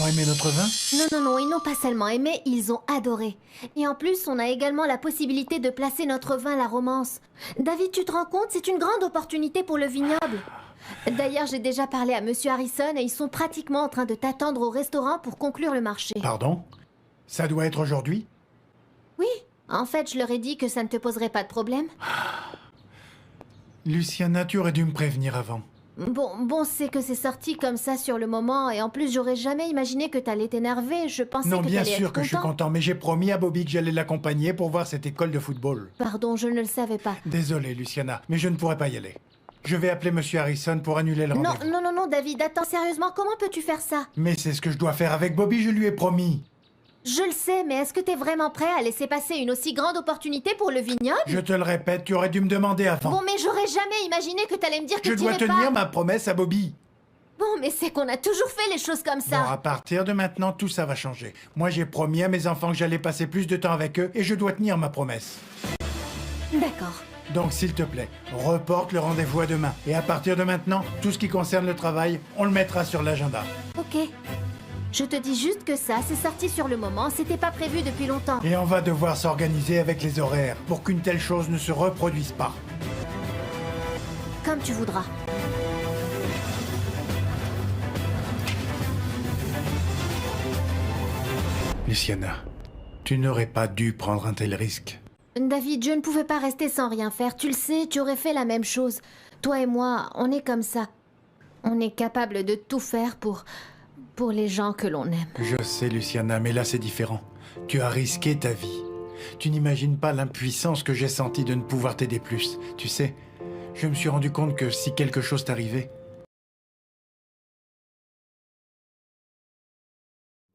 ont aimé notre vin? Non, non, non, ils n'ont pas seulement aimé, ils ont adoré. Et en plus, on a également la possibilité de placer notre vin La Romance. David, tu te rends compte, c'est une grande opportunité pour le vignoble. D'ailleurs, j'ai déjà parlé à Monsieur Harrison et ils sont pratiquement en train de t'attendre au restaurant pour conclure le marché. Pardon? Ça doit être aujourd'hui? Oui, en fait, je leur ai dit que ça ne te poserait pas de problème. Luciana, tu aurais dû me prévenir avant. Bon, c'est que c'est sorti comme ça sur le moment et en plus, j'aurais jamais imaginé que t'allais t'énerver. Je pensais Non, que bien t'allais sûr être que je suis content. content, mais j'ai promis à Bobby que j'allais l'accompagner pour voir cette école de football. Pardon, je ne le savais pas. Désolé, Luciana, mais je ne pourrai pas y aller. Je vais appeler Monsieur Harrison pour annuler le Non, rendez-vous. non, non, non, David, attends, sérieusement, comment peux-tu faire ça? Mais c'est ce que je dois faire avec Bobby, je lui ai promis. Je le sais, mais est-ce que t'es vraiment prêt à laisser passer une aussi grande opportunité pour le vignoble? Je te le répète, tu aurais dû me demander avant. Bon, mais j'aurais jamais imaginé que t'allais me dire que Je dois t'irais tenir pas. ma promesse à Bobby. Bon, mais c'est qu'on a toujours fait les choses comme Bon, à ça. partir de maintenant, tout ça va changer. Moi, j'ai promis à mes enfants que j'allais passer plus de temps avec eux et je dois tenir ma promesse. D'accord. Donc, s'il te plaît, reporte le rendez-vous à demain. Et à partir de maintenant, tout ce qui concerne le travail, on le mettra sur l'agenda. Ok. Je te dis juste que ça, c'est sorti sur le moment, c'était pas prévu depuis longtemps. Et on va devoir s'organiser avec les horaires pour qu'une telle chose ne se reproduise pas. Comme tu voudras. Luciana, tu n'aurais pas dû prendre un tel risque. David, je ne pouvais pas rester sans rien faire. Tu le sais, tu aurais fait la même chose. Toi et moi, on est comme ça. On est capable de tout faire pour les gens que l'on aime. Je sais, Luciana, mais là c'est différent. Tu as risqué ta vie. Tu n'imagines pas l'impuissance que j'ai sentie de ne pouvoir t'aider plus. Tu sais, je me suis rendu compte que si quelque chose t'arrivait,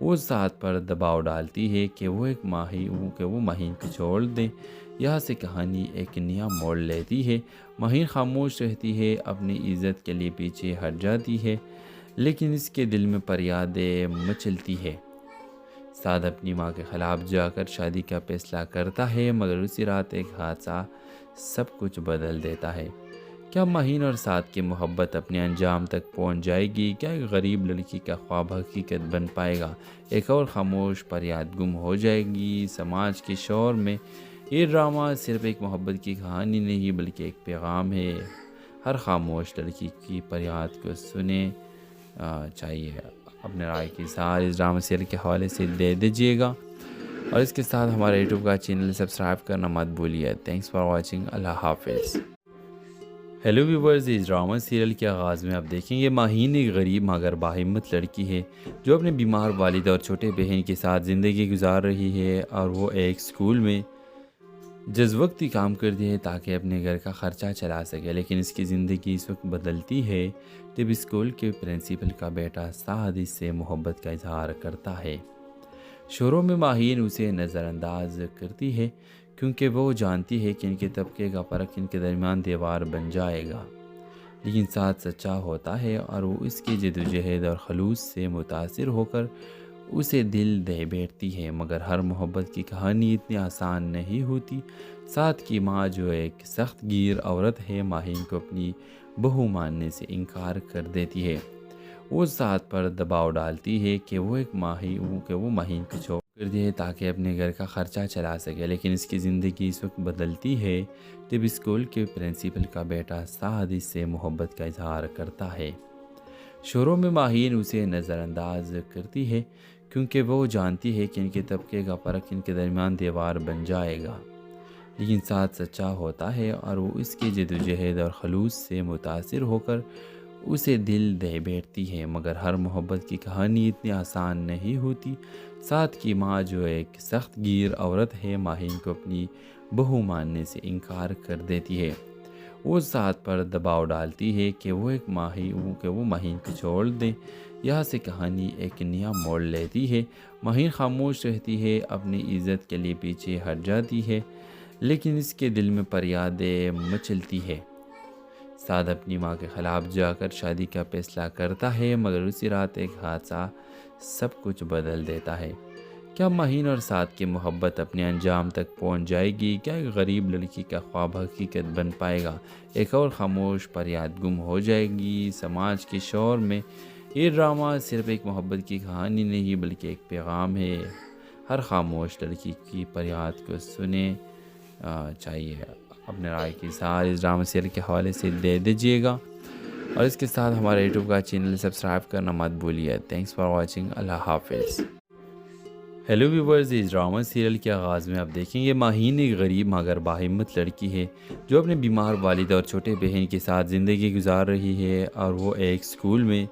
وہ اس ذات پر دباؤ ڈالتی ہے کہ وہ مہین کو چھوڑ دیں۔ یہاں سے کہانی ایک نیا موڑ لیتی ہے۔ مہین خاموش رہتی ہے، اپنی عزت کے لیے پیچھے ہٹ جاتی ہے، لیکن اس کے دل میں فریادیں مچلتی ہے۔ سعد اپنی ماں کے خلاف جا کر شادی کا فیصلہ کرتا ہے، مگر اسی رات ایک حادثہ سب کچھ بدل دیتا ہے۔ کیا مہین اور سعد کی محبت اپنے انجام تک پہنچ جائے گی؟ کیا ایک غریب لڑکی کا خواب حقیقت بن پائے گا؟ ایک اور خاموش فریاد گم ہو جائے گی سماج کے شور میں؟ یہ ڈرامہ صرف ایک محبت کی کہانی نہیں بلکہ ایک پیغام ہے۔ ہر خاموش لڑکی کی فریاد کو سنیں چاہیے۔ اپنے رائے کی اظہار اس ڈرامہ سیریل کے حوالے سے دے دیجیے گا، اور اس کے ساتھ ہمارے یوٹیوب کا چینل سبسکرائب کرنا مت بھولیے۔ Thanks for watching. اللہ حافظ۔ ہیلو ویورز، اس ڈرامہ سیریل کے آغاز میں آپ دیکھیں گے مہین ایک غریب مگر باہمت لڑکی ہے جو اپنے بیمار والد اور چھوٹے بہن کے ساتھ زندگی گزار رہی ہے، اور وہ ایک سکول میں جز وقتی کام کرتی ہے تاکہ اپنے گھر کا خرچہ چلا سکے، لیکن اس کی زندگی اس وقت بدلتی ہے جب اسکول کے پرنسپل کا بیٹا سعد اس سے محبت کا اظہار کرتا ہے۔ شروع میں مہین اسے نظر انداز کرتی ہے کیونکہ وہ جانتی ہے کہ ان کے طبقے کا فرق ان کے درمیان دیوار بن جائے گا، لیکن سعد سچا ہوتا ہے اور وہ اس کی جدوجہد اور خلوص سے متاثر ہو کر اسے دل دے بیٹھتی ہے، مگر ہر محبت کی کہانی اتنی آسان نہیں ہوتی۔ سعد کی ماں جو ایک سخت گیر عورت ہے، مہین کو اپنی بہو ماننے سے انکار کر دیتی ہے۔ وہ سعد پر دباؤ ڈالتی ہے کہ وہ مہین کو چھوڑ کر دے تاکہ اپنے گھر کا خرچہ چلا سکے، لیکن اس کی زندگی اس وقت بدلتی ہے جب اسکول کے پرنسپل کا بیٹا سعد اس سے محبت کا اظہار کرتا ہے۔ شروع میں مہین اسے نظر انداز کرتی ہے کیونکہ وہ جانتی ہے کہ ان کے طبقے کا فرق ان کے درمیان دیوار بن جائے گا، لیکن سعد سچا ہوتا ہے اور وہ اس کی جدوجہد اور خلوص سے متاثر ہو کر اسے دل دے بیٹھتی ہے، مگر ہر محبت کی کہانی اتنی آسان نہیں ہوتی۔ سعد کی ماں جو ایک سخت گیر عورت ہے، مہین کو اپنی بہو ماننے سے انکار کر دیتی ہے۔ وہ سعد پر دباؤ ڈالتی ہے کہ وہ مہین کو چھوڑ دیں۔ یہاں سے کہانی ایک نیا موڑ لیتی ہے۔ مہین خاموش رہتی ہے، اپنی عزت کے لیے پیچھے ہٹ جاتی ہے، لیکن اس کے دل میں فریادیں مچلتی ہے۔ سعد اپنی ماں کے خلاف جا کر شادی کا فیصلہ کرتا ہے، مگر اسی رات ایک حادثہ سب کچھ بدل دیتا ہے۔ کیا مہین اور سعد کی محبت اپنے انجام تک پہنچ جائے گی؟ کیا ایک غریب لڑکی کا خواب حقیقت بن پائے گا؟ ایک اور خاموش فریاد گم ہو جائے گی سماج کے شور میں۔ یہ ڈرامہ صرف ایک محبت کی کہانی نہیں بلکہ ایک پیغام ہے۔ ہر خاموش لڑکی کی فریاد کو سنیں چاہیے۔ اپنے رائے کی اظہار اس ڈرامہ سیریل کے حوالے سے دے دیجیے گا، اور اس کے ساتھ ہمارے یوٹیوب کا چینل سبسکرائب کرنا مت بھولیے۔ Thanks for watching. اللہ حافظ۔ ہیلو ویورز، اس ڈرامہ سیریل کے آغاز میں آپ دیکھیں گے مہین ایک غریب مگر باہمت لڑکی ہے جو اپنے بیمار والد اور چھوٹے بہن کے ساتھ زندگی گزار رہی ہے، اور وہ ایک سکول میں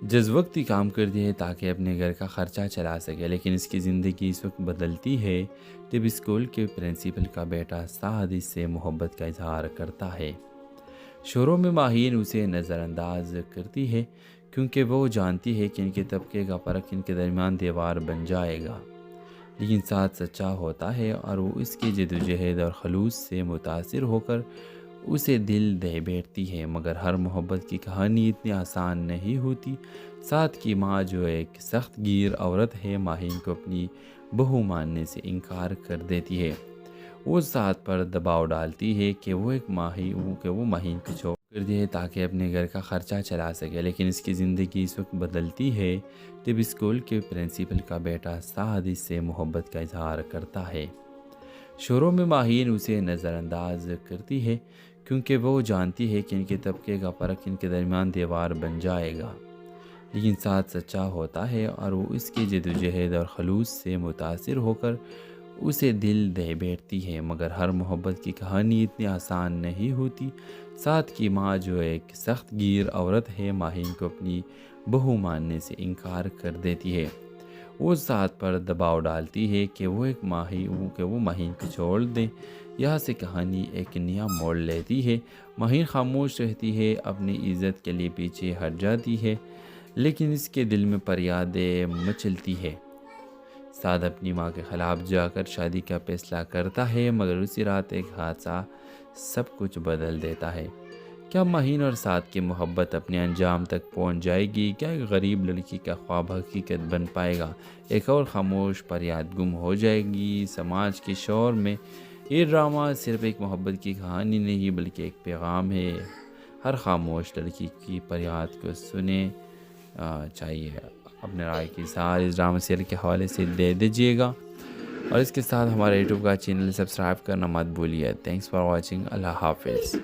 جز وقتی کام کرتی ہے تاکہ اپنے گھر کا خرچہ چلا سکے، لیکن اس کی زندگی اس وقت بدلتی ہے جب اسکول کے پرنسپل کا بیٹا سعد اس سے محبت کا اظہار کرتا ہے۔ شروع میں مہین اسے نظر انداز کرتی ہے کیونکہ وہ جانتی ہے کہ ان کے طبقے کا فرق ان کے درمیان دیوار بن جائے گا، لیکن سعد سچا ہوتا ہے اور وہ اس کی جدوجہد اور خلوص سے متاثر ہو کر اسے دل دے بیٹھتی ہے، مگر ہر محبت کی کہانی اتنی آسان نہیں ہوتی۔ سعد کی ماں جو ایک سخت گیر عورت ہے، مہین کو اپنی بہو ماننے سے انکار کر دیتی ہے۔ وہ سعد پر دباؤ ڈالتی ہے کہ وہ مہین کو چھوڑ کر دے تاکہ اپنے گھر کا خرچہ چلا سکے، لیکن اس کی زندگی اس وقت بدلتی ہے جب اسکول کے پرنسپل کا بیٹا سعد اس سے محبت کا اظہار کرتا ہے۔ شروع میں مہین اسے نظر انداز کرتی ہے کیونکہ وہ جانتی ہے کہ ان کے طبقے کا فرق ان کے درمیان دیوار بن جائے گا، لیکن سعد سچا ہوتا ہے اور وہ اس کی جدوجہد اور خلوص سے متاثر ہو کر اسے دل دے بیٹھتی ہے، مگر ہر محبت کی کہانی اتنی آسان نہیں ہوتی۔ سعد کی ماں جو ایک سخت گیر عورت ہے، مہین کو اپنی بہو ماننے سے انکار کر دیتی ہے۔ وہ سعد پر دباؤ ڈالتی ہے کہ وہ مہین کو چھوڑ دیں۔ یہاں سے کہانی ایک نیا موڑ لیتی ہے۔ مہین خاموش رہتی ہے، اپنی عزت کے لیے پیچھے ہٹ جاتی ہے، لیکن اس کے دل میں فریادیں مچلتی ہے۔ سعد اپنی ماں کے خلاف جا کر شادی کا فیصلہ کرتا ہے، مگر اسی رات ایک حادثہ سب کچھ بدل دیتا ہے۔ کیا ماہین اور سعد کی محبت اپنے انجام تک پہنچ جائے گی؟ کیا ایک غریب لڑکی کا خواب حقیقت بن پائے گا؟ ایک اور خاموش فریاد گم ہو جائے گی سماج کے شور میں؟ یہ ڈرامہ صرف ایک محبت کی کہانی نہیں بلکہ ایک پیغام ہے۔ ہر خاموش لڑکی کی فریاد کو سنے چاہیے۔ اپنے رائے کی اظہار اس ڈرامہ سیریل کے حوالے سے دے دیجیے گا، اور اس کے ساتھ ہمارے یوٹیوب کا چینل سبسکرائب کرنا مت بھولیے۔ Thanks for watching. اللہ حافظ۔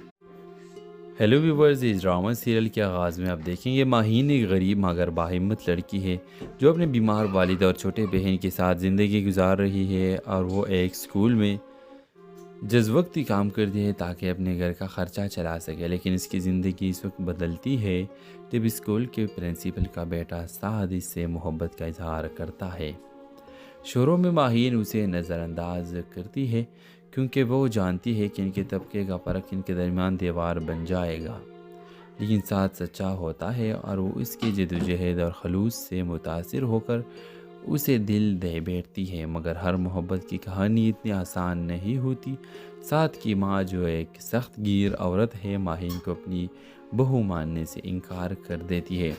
ہیلو ویورز، اس ڈرامہ سیریل کے آغاز میں آپ دیکھیں گے ماہین ایک غریب مگر باہمت لڑکی ہے جو اپنے بیمار والد اور چھوٹے بہن کے ساتھ زندگی گزار رہی ہے، اور وہ ایک اسکول میں جز وقتی کام کرتی ہے تاکہ اپنے گھر کا خرچہ چلا سکے۔ لیکن اس کی زندگی اس وقت بدلتی ہے جب اسکول کے پرنسپل کا بیٹا سعد اس سے محبت کا اظہار کرتا ہے۔ شروع میں ماہین اسے نظر انداز کرتی ہے کیونکہ وہ جانتی ہے کہ ان کے طبقے کا فرق ان کے درمیان دیوار بن جائے گا، لیکن سعد سچا ہوتا ہے اور وہ اس کی جدوجہد اور خلوص سے متاثر ہو کر اسے دل دے بیٹھتی ہے۔ مگر ہر محبت کی کہانی اتنی آسان نہیں ہوتی۔ سعد کی ماں جو ایک سخت گیر عورت ہے ماہین کو اپنی بہو ماننے سے انکار کر دیتی ہے۔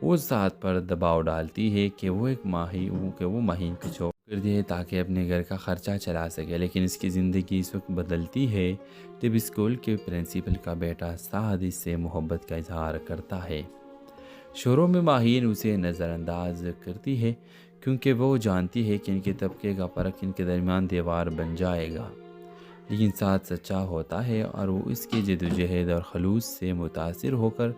وہ سعد پر دباؤ ڈالتی ہے کہ وہ ماہین کو چھوڑ کر دے تاکہ اپنے گھر کا خرچہ چلا سکے۔ لیکن اس کی زندگی اس وقت بدلتی ہے جب اسکول کے پرنسپل کا بیٹا سعد اس سے محبت کا اظہار کرتا ہے۔ شروع میں ماہین اسے نظر انداز کرتی ہے کیونکہ وہ جانتی ہے کہ ان کے طبقے کا فرق ان کے درمیان دیوار بن جائے گا، لیکن سعد سچا ہوتا ہے اور وہ اس کی جدوجہد اور خلوص سے متاثر ہو کر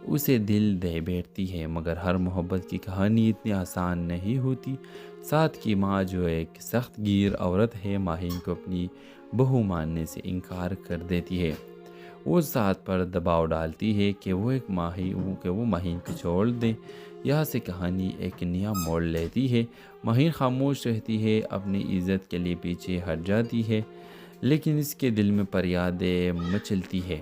اسے دل دے بیٹھتی ہے۔ مگر ہر محبت کی کہانی اتنی آسان نہیں ہوتی۔ سعد کی ماں جو ایک سخت گیر عورت ہے ماہین کو اپنی بہو ماننے سے انکار کر دیتی ہے۔ وہ سعد پر دباؤ ڈالتی ہے کہ وہ ماہین کو چھوڑ دیں۔ یہاں سے کہانی ایک نیا موڑ لیتی ہے۔ ماہین خاموش رہتی ہے، اپنی عزت کے لیے پیچھے ہٹ جاتی ہے، لیکن اس کے دل میں فریادیں مچلتی ہے۔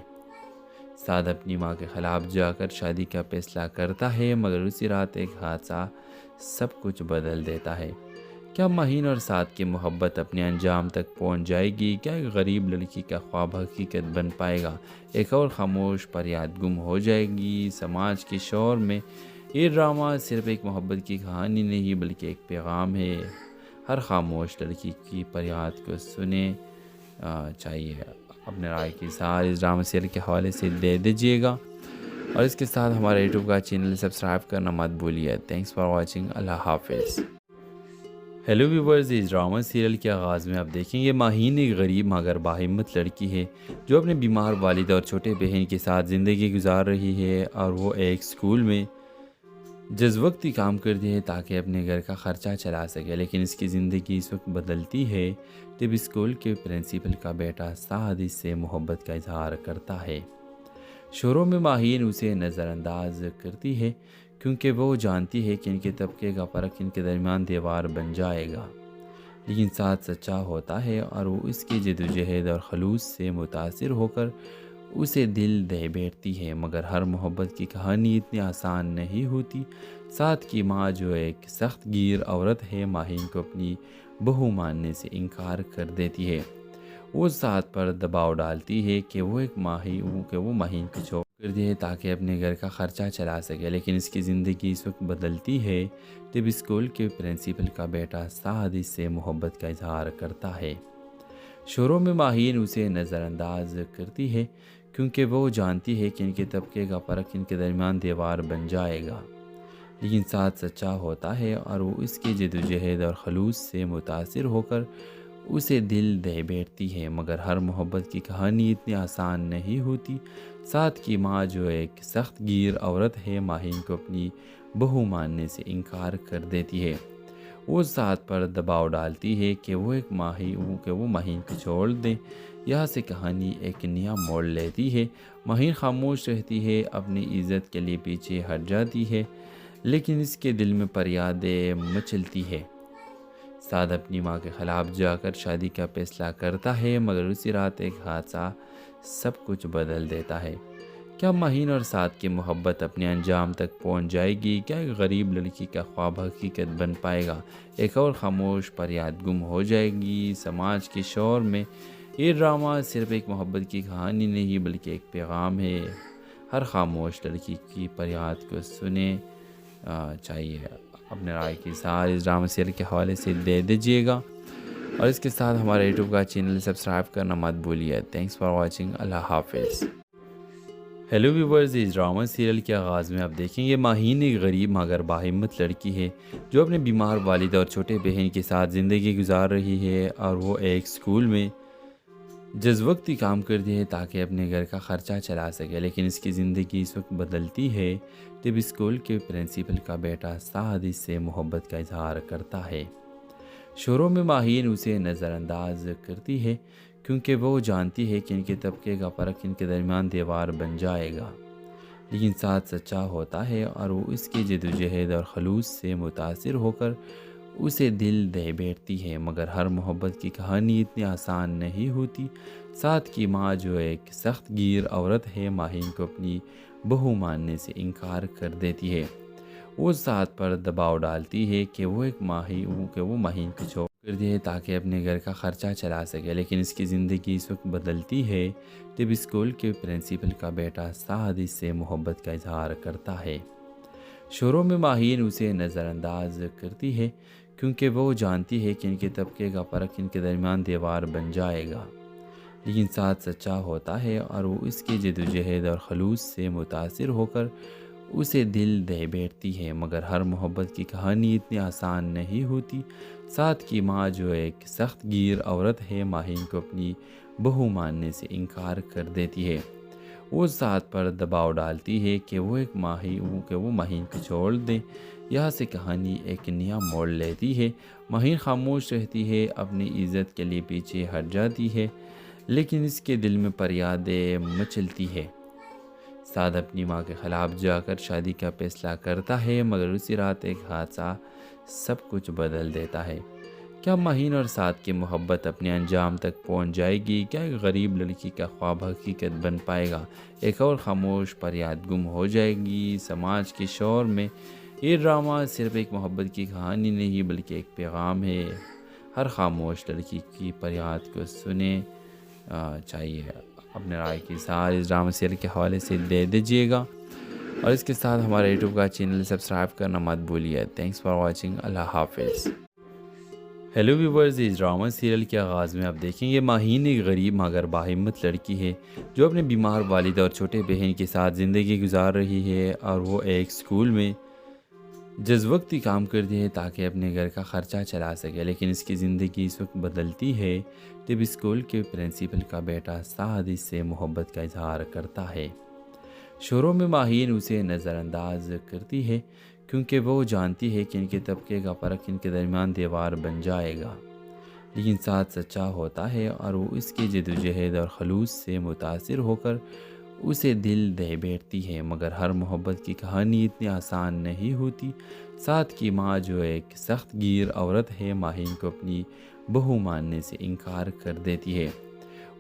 سعد اپنی ماں کے خلاف جا کر شادی کا فیصلہ کرتا ہے، مگر اسی رات ایک حادثہ سب کچھ بدل دیتا ہے۔ کیا ماہین اور سعد کی محبت اپنے انجام تک پہنچ جائے گی؟ کیا ایک غریب لڑکی کا خواب حقیقت بن پائے گا؟ ایک اور خاموش فریاد گم ہو جائے گی سماج کے شور میں۔ یہ ڈرامہ صرف ایک محبت کی کہانی نہیں بلکہ ایک پیغام ہے۔ ہر خاموش لڑکی کی فریاد کو سنے چاہیے۔ اپنے رائے کی اظہار اس ڈرامہ سیریل کے حوالے سے دے دیجیے گا، اور اس کے ساتھ ہمارے یوٹیوب کا چینل سبسکرائب کرنا مت بھولیے۔ Thanks for watching. اللہ حافظ۔ ہیلو ویورز، اس ڈرامہ سیریل کے آغاز میں آپ دیکھیں گے ماہین ایک غریب مگر باہمت لڑکی ہے جو اپنے بیمار والد اور چھوٹے بہن کے ساتھ زندگی گزار رہی ہے، اور وہ ایک اسکول میں جز وقتی کام کرتی ہے تاکہ اپنے گھر کا خرچہ چلا سکے۔ لیکن اس کی زندگی اس وقت بدلتی ہے جب اسکول کے پرنسپل کا بیٹا سعد اس سے محبت کا اظہار کرتا ہے۔ شروع میں ماہین اسے نظر انداز کرتی ہے کیونکہ وہ جانتی ہے کہ ان کے طبقے کا فرق ان کے درمیان دیوار بن جائے گا، لیکن سعد سچا ہوتا ہے اور وہ اس کی جدوجہد اور خلوص سے متاثر ہو کر اسے دل دے بیٹھتی ہے۔ مگر ہر محبت کی کہانی اتنی آسان نہیں ہوتی۔ سعد کی ماں جو ایک سخت گیر عورت ہے ماہین کو اپنی بہو ماننے سے انکار کر دیتی ہے۔ وہ سعد پر دباؤ ڈالتی ہے کہ وہ ماہین کو چھوڑ کر دے تاکہ اپنے گھر کا خرچہ چلا سکے۔ لیکن اس کی زندگی اس وقت بدلتی ہے جب اسکول کے پرنسپل کا بیٹا سعد اس سے محبت کا اظہار کرتا ہے۔ شروع میں ماہین اسے نظر انداز کرتی ہے کیونکہ وہ جانتی ہے کہ ان کے طبقے کا فرق ان کے درمیان دیوار بن جائے گا، لیکن سعد سچا ہوتا ہے اور وہ اس کی جدوجہد اور خلوص سے متاثر ہو کر اسے دل دے بیٹھتی ہے۔ مگر ہر محبت کی کہانی اتنی آسان نہیں ہوتی۔ سعد کی ماں جو ایک سخت گیر عورت ہے ماہین کو اپنی بہو ماننے سے انکار کر دیتی ہے۔ وہ سعد پر دباؤ ڈالتی ہے کہ وہ ماہین کو چھوڑ دیں۔ یہاں سے کہانی ایک نیا موڑ لیتی ہے۔ ماہین خاموش رہتی ہے، اپنی عزت کے لیے پیچھے ہٹ جاتی ہے، لیکن اس کے دل میں فریادیں مچلتی ہے۔ سعد اپنی ماں کے خلاف جا کر شادی کا فیصلہ کرتا ہے، مگر اسی رات ایک حادثہ سب کچھ بدل دیتا ہے۔ کیا ماہین اور سعد کی محبت اپنے انجام تک پہنچ جائے گی؟ کیا ایک غریب لڑکی کا خواب حقیقت بن پائے گا؟ ایک اور خاموش فریاد گم ہو جائے گی سماج کے شور میں؟ یہ ڈرامہ صرف ایک محبت کی کہانی نہیں بلکہ ایک پیغام ہے۔ ہر خاموش لڑکی کی فریاد کو سنے چاہیے۔ اپنے رائے کی اظہار اس ڈرامہ سیریل کے حوالے سے دے دیجیے گا، اور اس کے ساتھ ہمارے یوٹیوب کا چینل سبسکرائب کرنا مت بھولیے۔ Thanks for watching. اللہ حافظ۔ ہیلو ویورز، اس ڈرامہ سیریل کے آغاز میں آپ دیکھیں گے ماہین ایک غریب مگر باہمت لڑکی ہے جو اپنے بیمار والد اور چھوٹے بہن کے ساتھ زندگی گزار رہی ہے، اور وہ ایک اسکول میں جز وقتی کام کرتی ہے تاکہ اپنے گھر کا خرچہ چلا سکے، لیکن اس کی زندگی اس وقت بدلتی ہے جب اسکول کے پرنسپل کا بیٹا سعد اس سے محبت کا اظہار کرتا ہے۔ شروع میں ماہین اسے نظر انداز کرتی ہے کیونکہ وہ جانتی ہے کہ ان کے طبقے کا فرق ان کے درمیان دیوار بن جائے گا، لیکن سعد سچا ہوتا ہے اور وہ اس کی جدوجہد اور خلوص سے متاثر ہو کر اسے دل دے بیٹھتی ہے۔ مگر ہر محبت کی کہانی اتنی آسان نہیں ہوتی۔ سعد کی ماں جو ایک سخت گیر عورت ہے ماہین کو اپنی بہو ماننے سے انکار کر دیتی ہے۔ وہ سعد پر دباؤ ڈالتی ہے کہ وہ ماہین کو چھوڑ کر دے تاکہ اپنے گھر کا خرچہ چلا سکے، لیکن اس کی زندگی اس وقت بدلتی ہے جب اسکول کے پرنسپل کا بیٹا سعد اس سے محبت کا اظہار کرتا ہے۔ شروع میں ماہین اسے نظر انداز کرتی ہے کیونکہ وہ جانتی ہے کہ ان کے طبقے کا فرق ان کے درمیان دیوار بن جائے گا، لیکن سعد سچا ہوتا ہے اور وہ اس کی جدوجہد اور خلوص سے متاثر ہو کر اسے دل دے بیٹھتی ہے۔ مگر ہر محبت کی کہانی اتنی آسان نہیں ہوتی۔ سعد کی ماں جو ایک سخت گیر عورت ہے ماہین کو اپنی بہو ماننے سے انکار کر دیتی ہے۔ وہ سعد پر دباؤ ڈالتی ہے کہ وہ ماہین کو چھوڑ دیں۔ یہاں سے کہانی ایک نیا موڑ لیتی ہے۔ ماہین خاموش رہتی ہے، اپنی عزت کے لیے پیچھے ہٹ جاتی ہے، لیکن اس کے دل میں فریادیں مچلتی ہے۔ سعد اپنی ماں کے خلاف جا کر شادی کا فیصلہ کرتا ہے، مگر اسی رات ایک حادثہ سب کچھ بدل دیتا ہے۔ کیا ماہین اور سعد کی محبت اپنے انجام تک پہنچ جائے گی؟ کیا ایک غریب لڑکی کا خواب حقیقت بن پائے گا؟ ایک اور خاموش فریاد گم ہو جائے گی سماج کے شور میں؟ یہ ڈرامہ صرف ایک محبت کی کہانی نہیں بلکہ ایک پیغام ہے۔ ہر خاموش لڑکی کی فریاد کو سنے چاہیے۔ اپنے رائے کی اظہار اس ڈرامہ سیریل کے حوالے سے دے دیجیے گا، اور اس کے ساتھ ہمارے یوٹیوب کا چینل سبسکرائب کرنا مت بھولیے۔ Thanks for watching. اللہ حافظ۔ ہیلو ویورز، اس ڈرامہ سیریل کے آغاز میں آپ دیکھیں گے ماہین ایک غریب مگر باہمت لڑکی ہے جو اپنے بیمار والد اور چھوٹے بہن کے ساتھ زندگی گزار رہی ہے، اور وہ ایک اسکول میں جز وقتی کام کرتی ہے تاکہ اپنے گھر کا خرچہ چلا سکے، لیکن اس کی زندگی اس وقت بدلتی ہے جب اسکول کے پرنسپل کا بیٹا سعد اس سے محبت کا اظہار کرتا ہے۔ شروع میں ماہین اسے نظر انداز کرتی ہے کیونکہ وہ جانتی ہے کہ ان کے طبقے کا فرق ان کے درمیان دیوار بن جائے گا، لیکن سعد سچا ہوتا ہے اور وہ اس کی جدوجہد اور خلوص سے متاثر ہو کر اسے دل دے بیٹھتی ہے۔ مگر ہر محبت کی کہانی اتنی آسان نہیں ہوتی۔ سعد کی ماں جو ایک سخت گیر عورت ہے ماہین کو اپنی بہو ماننے سے انکار کر دیتی ہے۔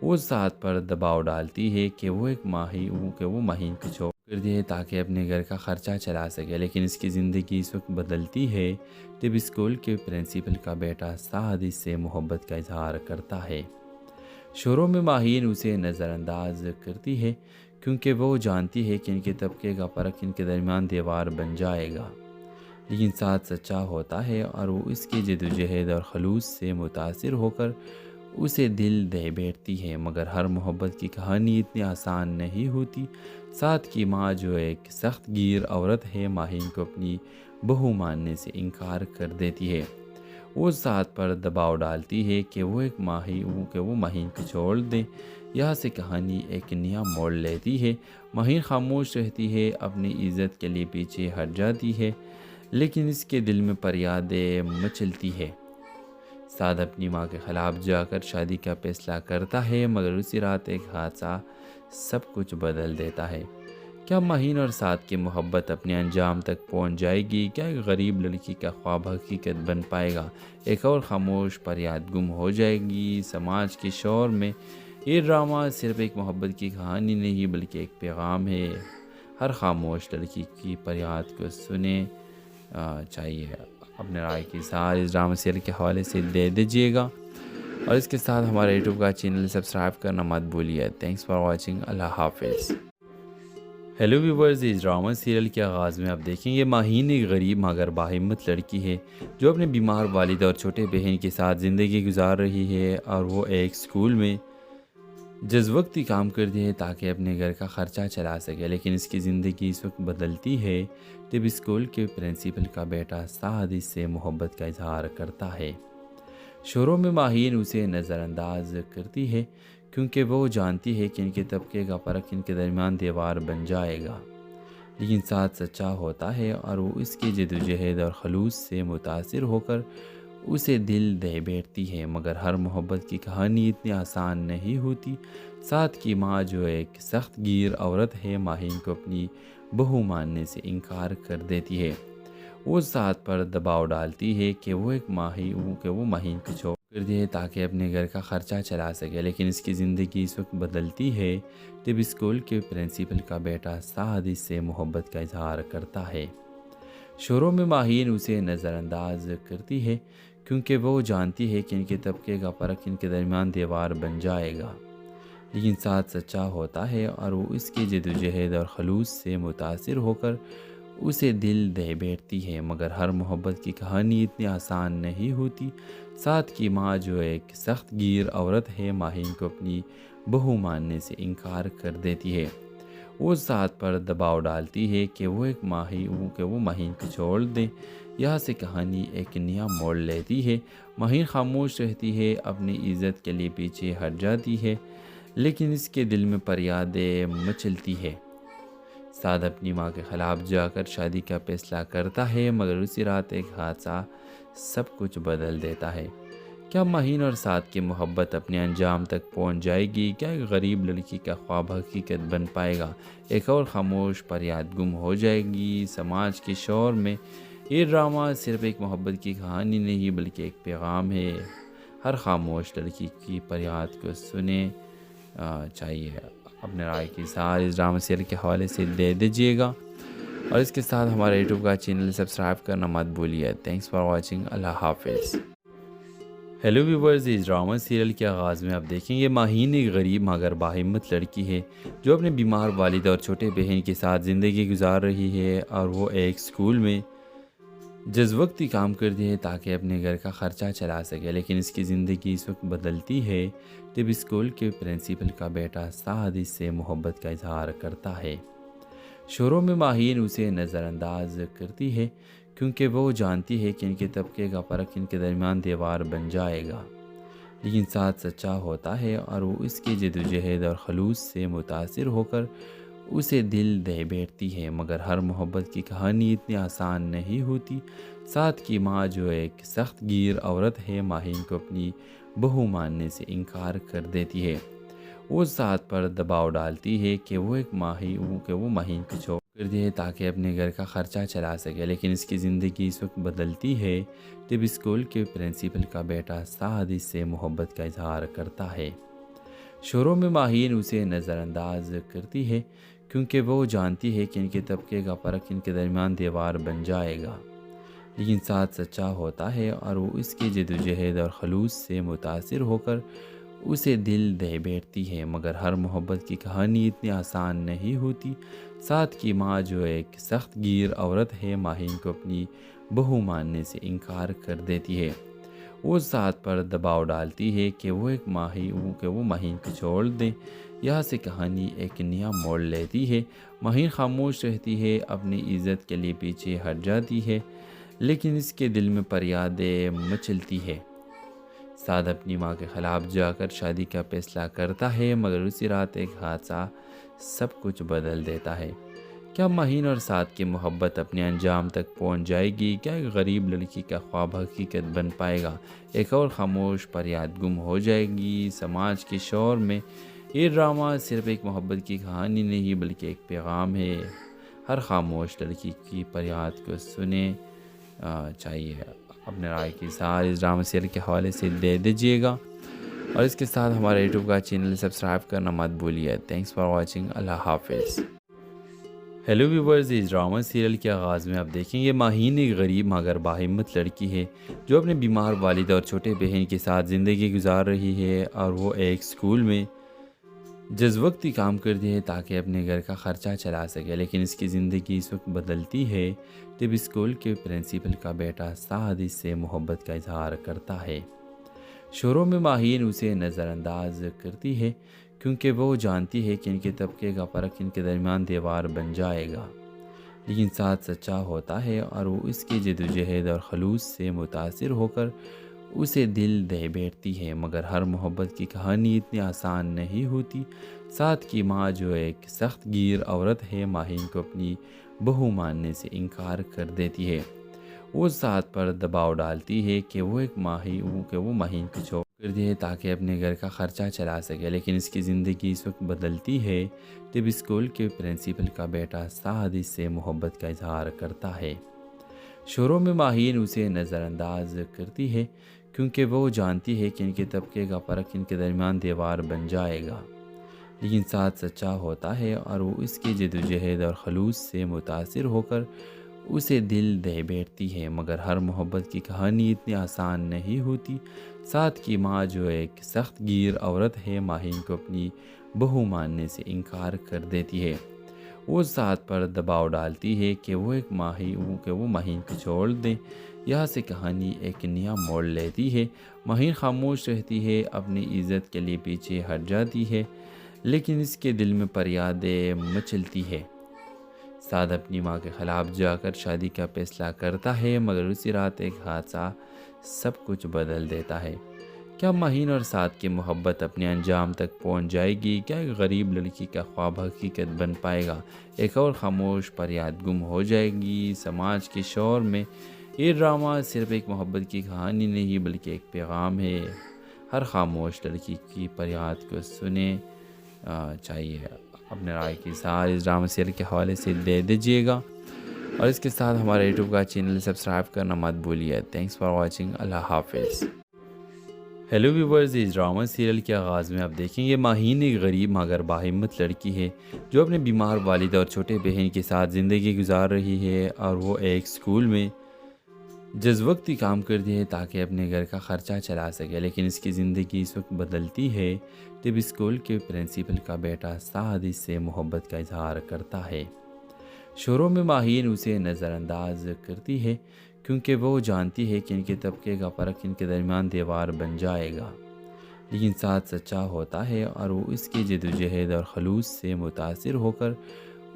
وہ سعد پر دباؤ ڈالتی ہے کہ وہ ماہین کو چھوڑ کر دے تاکہ اپنے گھر کا خرچہ چلا سکے، لیکن اس کی زندگی اس وقت بدلتی ہے جب اسکول کے پرنسپل کا بیٹا سعد اس سے محبت کا اظہار کرتا ہے۔ شروع میں ماہین اسے نظر انداز کرتی ہے کیونکہ وہ جانتی ہے کہ ان کے طبقے کا فرق ان کے درمیان دیوار بن جائے گا، لیکن سعد سچا ہوتا ہے اور وہ اس کی جدوجہد اور خلوص سے متاثر ہو کر اسے دل دے بیٹھتی ہے۔ مگر ہر محبت کی کہانی اتنی آسان نہیں ہوتی۔ سعد کی ماں جو ایک سخت گیر عورت ہے ماہین کو اپنی بہو ماننے سے انکار کر دیتی ہے۔ وہ سعد پر دباؤ ڈالتی ہے کہ وہ ماہین کو چھوڑ دیں۔ یہاں سے کہانی ایک نیا موڑ لیتی ہے۔ ماہین خاموش رہتی ہے، اپنی عزت کے لیے پیچھے ہٹ جاتی ہے، لیکن اس کے دل میں فریادیں مچلتی ہے۔ سعد اپنی ماں کے خلاف جا کر شادی کا فیصلہ کرتا ہے، مگر اسی رات ایک حادثہ سب کچھ بدل دیتا ہے۔ کیا ماہین اور سعد کی محبت اپنے انجام تک پہنچ جائے گی؟ کیا ایک غریب لڑکی کا خواب حقیقت بن پائے گا؟ ایک اور خاموش فریاد گم ہو جائے گی سماج کے شور میں؟ یہ ڈرامہ صرف ایک محبت کی کہانی نہیں بلکہ ایک پیغام ہے۔ ہر خاموش لڑکی کی فریاد کو سنیں چاہیے۔ اپنے رائے کی اظہار اس ڈرامہ سیریل کے حوالے سے دے دیجیے گا، اور اس کے ساتھ ہمارے یوٹیوب کا چینل سبسکرائب کرنا مت بھولیے۔ Thanks for watching. اللہ حافظ۔ ہیلو ویورز، اس ڈرامہ سیریل کے آغاز میں آپ دیکھیں گے ماہین ایک غریب مگر باہمت لڑکی ہے جو اپنے بیمار والد اور چھوٹے بہن کے ساتھ زندگی گزار رہی ہے، اور وہ ایک اسکول میں جزوقتی کام کرتی ہے تاکہ اپنے گھر کا خرچہ چلا سکے، لیکن اس کی زندگی اس وقت بدلتی ہے جب اسکول کے پرنسپل کا بیٹا سعد اس سے محبت کا اظہار کرتا ہے۔ شروع میں ماہین اسے نظر انداز کرتی ہے کیونکہ وہ جانتی ہے کہ ان کے طبقے کا فرق ان کے درمیان دیوار بن جائے گا، لیکن سعد سچا ہوتا ہے اور وہ اس کی جدوجہد اور خلوص سے متاثر ہو کر اسے دل دے بیٹھتی ہے۔ مگر ہر محبت کی کہانی اتنی آسان نہیں ہوتی۔ سعد کی ماں جو ایک سخت گیر عورت ہے ماہین کو اپنی بہو ماننے سے انکار کر دیتی ہے۔ وہ سعد پر دباؤ ڈالتی ہے کہ وہ ماہین کو چھوڑ کر دے تاکہ اپنے گھر کا خرچہ چلا سکے، لیکن اس کی زندگی اس وقت بدلتی ہے جب اسکول کے پرنسپل کا بیٹا سعد اس سے محبت کا اظہار کرتا ہے۔ شروع میں ماہین اسے نظر انداز کرتی ہے کیونکہ وہ جانتی ہے کہ ان کے طبقے کا فرق ان کے درمیان دیوار بن جائے گا، لیکن سعد سچا ہوتا ہے اور وہ اس کی جدوجہد اور خلوص سے متاثر ہو کر اسے دل دے بیٹھتی ہے۔ مگر ہر محبت کی کہانی اتنی آسان نہیں ہوتی۔ سعد کی ماں جو ایک سخت گیر عورت ہے ماہین کو اپنی بہو ماننے سے انکار کر دیتی ہے۔ وہ سعد پر دباؤ ڈالتی ہے کہ وہ ماہین کو چھوڑ دیں۔ یہاں سے کہانی ایک نیا موڑ لیتی ہے۔ ماہین خاموش رہتی ہے، اپنی عزت کے لیے پیچھے ہٹ جاتی ہے، لیکن اس کے دل میں فریادیں مچلتی ہے۔ سعد اپنی ماں کے خلاف جا کر شادی کا فیصلہ کرتا ہے، مگر اسی رات ایک حادثہ سب کچھ بدل دیتا ہے۔ کیا ماہین اور سعد کی محبت اپنے انجام تک پہنچ جائے گی؟ کیا ایک غریب لڑکی کا خواب حقیقت بن پائے گا؟ ایک اور خاموش فریاد گم ہو جائے گی سماج کے شور میں؟ یہ ڈرامہ صرف ایک محبت کی کہانی نہیں بلکہ ایک پیغام ہے۔ ہر خاموش لڑکی کی فریاد کو سنیں چاہیے۔ اپنے رائے کی اظہار اس ڈرامہ سیریل کے حوالے سے دے دیجیے گا، اور اس کے ساتھ ہمارے یوٹیوب کا چینل سبسکرائب کرنا مت بھولیے۔ Thanks for watching. اللہ حافظ۔ ہیلو ویورز، اس ڈرامہ سیریل کے آغاز میں آپ دیکھیں گے ماہین ایک غریب مگر باہمت لڑکی ہے جو اپنے بیمار والد اور چھوٹے بہن کے ساتھ زندگی گزار رہی ہے، اور وہ ایک اسکول میں جزوقتی کام کرتی ہے تاکہ اپنے گھر کا خرچہ چلا سکے، لیکن اس کی زندگی اس وقت بدلتی ہے جب اسکول کے پرنسپل کا بیٹا سعد اس سے محبت کا اظہار کرتا ہے۔ شروع میں ماہین اسے نظر انداز کرتی ہے کیونکہ وہ جانتی ہے کہ ان کے طبقے کا فرق ان کے درمیان دیوار بن جائے گا، لیکن سعد سچا ہوتا ہے اور وہ اس کی جدوجہد اور خلوص سے متاثر ہو کر اسے دل دے بیٹھتی ہے۔ مگر ہر محبت کی کہانی اتنی آسان نہیں ہوتی۔ سعد کی ماں جو ایک سخت گیر عورت ہے ماہین کو اپنی بہو ماننے سے انکار کر دیتی ہے۔ وہ سعد پر دباؤ ڈالتی ہے کہ وہ ماہین کو چھوڑ کر دے تاکہ اپنے گھر کا خرچہ چلا سکے، لیکن اس کی زندگی اس وقت بدلتی ہے جب اسکول کے پرنسپل کا بیٹا سعد اس سے محبت کا اظہار کرتا ہے۔ شروع میں ماہین اسے نظر انداز کرتی ہے کیونکہ وہ جانتی ہے کہ ان کے طبقے کا فرق ان کے درمیان دیوار بن جائے گا، لیکن سعد سچا ہوتا ہے اور وہ اس کی جدوجہد اور خلوص سے متاثر ہو کر اسے دل دے بیٹھتی ہے۔ مگر ہر محبت کی کہانی اتنی آسان نہیں ہوتی۔ سعد کی ماں جو ایک سخت گیر عورت ہے ماہین کو اپنی بہو ماننے سے انکار کر دیتی ہے۔ وہ سعد پر دباؤ ڈالتی ہے کہ وہ ماہین کو چھوڑ دیں۔ یہاں سے کہانی ایک نیا موڑ لیتی ہے۔ ماہین خاموش رہتی ہے، اپنی عزت کے لیے پیچھے ہٹ جاتی ہے، لیکن اس کے دل میں فریادیں مچلتی ہے۔ سعد اپنی ماں کے خلاف جا کر شادی کا فیصلہ کرتا ہے، مگر اسی رات ایک حادثہ سب کچھ بدل دیتا ہے۔ کیا ماہین اور سعد کی محبت اپنے انجام تک پہنچ جائے گی؟ کیا ایک غریب لڑکی کا خواب حقیقت بن پائے گا؟ ایک اور خاموش فریاد گم ہو جائے گی سماج کے شور میں۔ یہ ڈرامہ صرف ایک محبت کی کہانی نہیں بلکہ ایک پیغام ہے۔ ہر خاموش لڑکی کی فریاد کو سنیں چاہیے۔ اپنے رائے کی اظہار اس ڈرامہ سیریل کے حوالے سے دے دیجیے گا، اور اور اس کے ساتھ ہمارے یوٹیوب کا چینل سبسکرائب کرنا مت بھولیے. Thanks for watching. اللہ حافظ. ہیلو ویورز، اس ڈرامہ سیریل کے آغاز میں آپ دیکھیں گے ماہین ایک غریب مگر باہمت لڑکی ہے جو اپنے بیمار والد اور چھوٹے بہن کے ساتھ زندگی گزار رہی ہے، اور وہ ایک اسکول میں جز وقتی کام کرتی ہے تاکہ اپنے گھر کا خرچہ چلا سکے. لیکن اس کی زندگی اس وقت بدلتی ہے جب اسکول کے پرنسپل کا بیٹا سعد اس سے محبت کا اظہار کرتا ہے. شروع میں ماہین اسے نظر انداز کرتی ہے کیونکہ وہ جانتی ہے کہ ان کے طبقے کا فرق ان کے درمیان دیوار بن جائے گا. لیکن سعد سچا ہوتا ہے اور وہ اس کی جدوجہد اور خلوص سے متاثر ہو کر اسے دل دے بیٹھتی ہے. مگر ہر محبت کی کہانی اتنی آسان نہیں ہوتی. سعد کی ماں جو ایک سخت گیر عورت ہے ماہین کو اپنی بہو ماننے سے انکار کر دیتی ہے. وہ سعد پر دباؤ ڈالتی ہے کہ وہ ماہین کو چھوڑ کر دے تاکہ اپنے گھر کا خرچہ چلا سکے. لیکن اس کی زندگی اس وقت بدلتی ہے جب اسکول کے پرنسپل کا بیٹا سعد اس سے محبت کا اظہار کرتا ہے. شروع میں ماہین اسے نظر انداز کرتی ہے کیونکہ وہ جانتی ہے کہ ان کے طبقے کا فرق ان کے درمیان دیوار بن جائے گا. لیکن سعد سچا ہوتا ہے اور وہ اس کی جدوجہد اور خلوص سے متاثر ہو کر اسے دل دے بیٹھتی ہے. مگر ہر محبت کی کہانی اتنی آسان نہیں ہوتی. سعد کی ماں جو ایک سخت گیر عورت ہے ماہین کو اپنی بہو ماننے سے انکار کر دیتی ہے. وہ سعد پر دباؤ ڈالتی ہے کہ وہ ماہین کو چھوڑ دیں. یہاں سے کہانی ایک نیا موڑ لیتی ہے. ماہین خاموش رہتی ہے، اپنی عزت کے لیے پیچھے ہٹ جاتی ہے، لیکن اس کے دل میں فریادیں مچلتی ہے. سعد اپنی ماں کے خلاف جا کر شادی کا فیصلہ کرتا ہے، مگر اسی رات ایک حادثہ سب کچھ بدل دیتا ہے. کیا ماہین اور سعد کی محبت اپنے انجام تک پہنچ جائے گی؟ کیا ایک غریب لڑکی کا خواب حقیقت بن پائے گا؟ ایک اور خاموش فریاد گم ہو جائے گی سماج کے شور میں؟ یہ ڈرامہ صرف ایک محبت کی کہانی نہیں بلکہ ایک پیغام ہے. ہر خاموش لڑکی کی فریاد کو سنیں. چاہیے اپنے رائے کی اظہار اس ڈرامہ سیریل کے حوالے سے دے دیجیے گا، اور اس کے ساتھ ہمارے یوٹیوب کا چینل سبسکرائب کرنا مت بھولیے. Thanks for watching. اللہ حافظ. ہیلو ویورز، اس ڈرامہ سیریل کے آغاز میں آپ دیکھیں گے ماہین ایک غریب مگر باہمت لڑکی ہے جو اپنے بیمار والد اور چھوٹے بہن کے ساتھ زندگی گزار رہی ہے، اور وہ ایک اسکول میں جز وقتی کام کرتی ہے تاکہ اپنے گھر کا خرچہ چلا سکے. لیکن اس کی زندگی اس وقت بدلتی ہے جب اسکول کے پرنسپل کا بیٹا سعد اس سے محبت کا اظہار کرتا ہے. شروع میں ماہین اسے نظر انداز کرتی ہے کیونکہ وہ جانتی ہے کہ ان کے طبقے کا فرق ان کے درمیان دیوار بن جائے گا. لیکن سعد سچا ہوتا ہے اور وہ اس کی جدوجہد اور خلوص سے متاثر ہو کر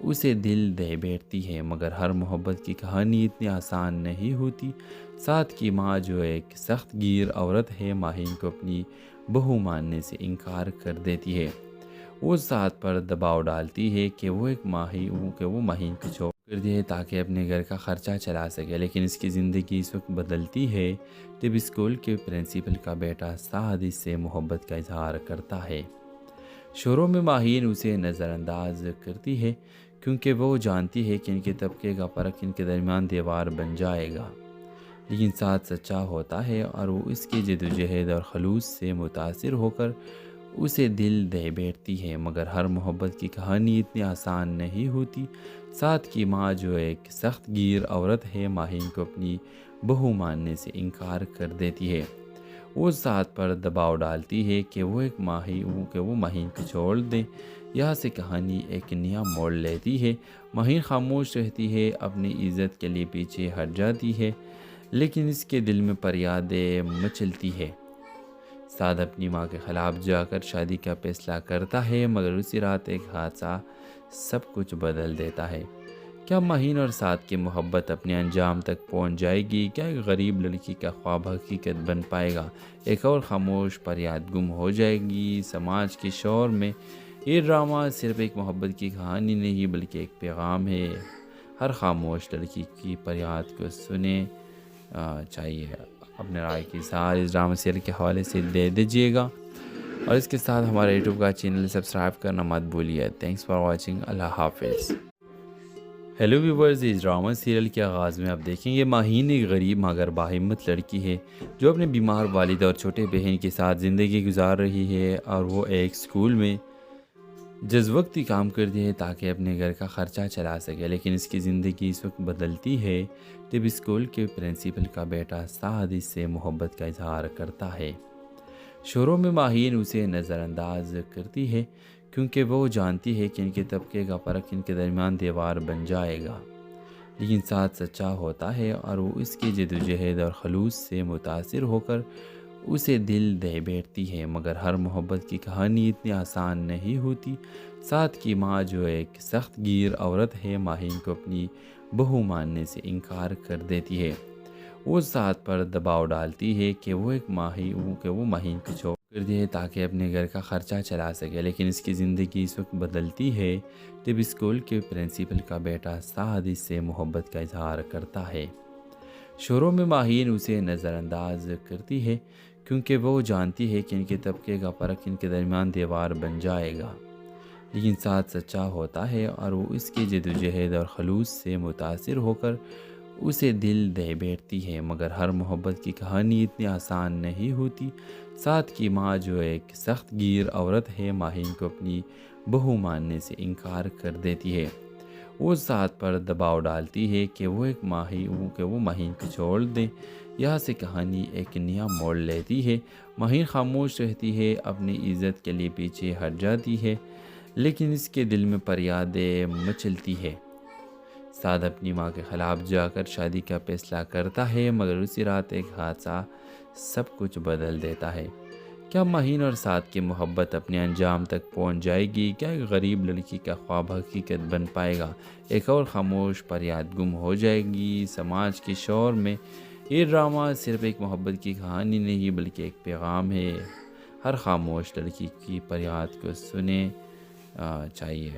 اسے دل دے بیٹھتی ہے. مگر ہر محبت کی کہانی اتنی آسان نہیں ہوتی. سعد کی ماں جو ایک سخت گیر عورت ہے ماہین کو اپنی بہو ماننے سے انکار کر دیتی ہے. وہ سعد پر دباؤ ڈالتی ہے کہ وہ ماہین کو چھوڑ کر دے تاکہ اپنے گھر کا خرچہ چلا سکے. لیکن اس کی زندگی اس وقت بدلتی ہے جب اسکول کے پرنسپل کا بیٹا سعد اس سے محبت کا اظہار کرتا ہے. شروع میں ماہین اسے نظر انداز کرتی ہے کیونکہ وہ جانتی ہے کہ ان کے طبقے کا فرق ان کے درمیان دیوار بن جائے گا. لیکن سعد سچا ہوتا ہے اور وہ اس کی جدوجہد اور خلوص سے متاثر ہو کر اسے دل دے بیٹھتی ہے. مگر ہر محبت کی کہانی اتنی آسان نہیں ہوتی. سعد کی ماں جو ایک سخت گیر عورت ہے ماہین کو اپنی بہو ماننے سے انکار کر دیتی ہے. وہ سعد پر دباؤ ڈالتی ہے کہ وہ ماہین کو چھوڑ دیں. یہاں سے کہانی ایک نیا موڑ لیتی ہے. ماہین خاموش رہتی ہے، اپنی عزت کے لیے پیچھے ہٹ جاتی ہے، لیکن اس کے دل میں فریادیں مچلتی ہے. سعد اپنی ماں کے خلاف جا کر شادی کا فیصلہ کرتا ہے، مگر اسی رات ایک حادثہ سب کچھ بدل دیتا ہے. کیا ماہین اور سعد کی محبت اپنے انجام تک پہنچ جائے گی؟ کیا ایک غریب لڑکی کا خواب حقیقت بن پائے گا؟ ایک اور خاموش فریاد گم ہو جائے گی سماج کے شور میں. یہ ڈرامہ صرف ایک محبت کی کہانی نہیں بلکہ ایک پیغام ہے. ہر خاموش لڑکی کی فریاد کو سنیں. چاہیے اپنے رائے کی اظہار اس ڈرامہ سیریل کے حوالے سے دے دیجیے گا، اور اس کے ساتھ ہمارے یوٹیوب کا چینل سبسکرائب کرنا مت بھولیے. Thanks for watching. اللہ حافظ. ہیلو ویورز، اس ڈرامہ سیریل کے آغاز میں آپ دیکھیں گے ماہین ایک غریب مگر باہمت لڑکی ہے جو اپنے بیمار والد اور چھوٹے بہن کے ساتھ زندگی گزار رہی ہے، اور وہ ایک سکول میں جز وقتی کام کرتی ہے تاکہ اپنے گھر کا خرچہ چلا سکے، لیکن اس کی زندگی اس وقت بدلتی ہے جب اسکول کے پرنسپل کا بیٹا سعد اس سے محبت کا اظہار کرتا ہے۔ شروع میں ماہین اسے نظر انداز کرتی ہے کیونکہ وہ جانتی ہے کہ ان کے طبقے کا فرق ان کے درمیان دیوار بن جائے گا، لیکن ساتھ سچا ہوتا ہے اور وہ اس کی جدوجہد اور خلوص سے متاثر ہو کر اسے دل دے بیٹھتی ہے، مگر ہر محبت کی کہانی اتنی آسان نہیں ہوتی۔ سعد کی ماں جو ایک سخت گیر عورت ہے ماہین کو اپنی بہو ماننے سے انکار کر دیتی ہے۔ وہ سعد پر دباؤ ڈالتی ہے کہ وہ ماہین کو چھوڑ کر دے تاکہ اپنے گھر کا خرچہ چلا سکے، لیکن اس کی زندگی اس وقت بدلتی ہے جب اسکول کے پرنسپل کا بیٹا سعد اس سے محبت کا اظہار کرتا ہے۔ شروع میں ماہین اسے نظر انداز کرتی ہے کیونکہ وہ جانتی ہے کہ ان کے طبقے کا فرق ان کے درمیان دیوار بن جائے گا، لیکن ساتھ سچا ہوتا ہے اور وہ اس کی جدوجہد اور خلوص سے متاثر ہو کر اسے دل دے بیٹھتی ہے، مگر ہر محبت کی کہانی اتنی آسان نہیں ہوتی۔ سعد کی ماں جو ایک سخت گیر عورت ہے ماہین کو اپنی بہو ماننے سے انکار کر دیتی ہے۔ وہ سعد پر دباؤ ڈالتی ہے کہ وہ ماہین کو چھوڑ دیں۔ یہاں سے کہانی ایک نیا موڑ لیتی ہے۔ ماہین خاموش رہتی ہے، اپنی عزت کے لیے پیچھے ہٹ جاتی ہے، لیکن اس کے دل میں فریادیں مچلتی ہے۔ سعد اپنی ماں کے خلاف جا کر شادی کا فیصلہ کرتا ہے، مگر اسی رات ایک حادثہ سب کچھ بدل دیتا ہے۔ کیا ماہین اور سعد کی محبت اپنے انجام تک پہنچ جائے گی؟ کیا ایک غریب لڑکی کا خواب حقیقت بن پائے گا؟ ایک اور خاموش فریاد گم ہو جائے گی سماج کے شور میں؟ یہ ڈرامہ صرف ایک محبت کی کہانی نہیں بلکہ ایک پیغام ہے۔ ہر خاموش لڑکی کی فریاد کو سنیں چاہیے۔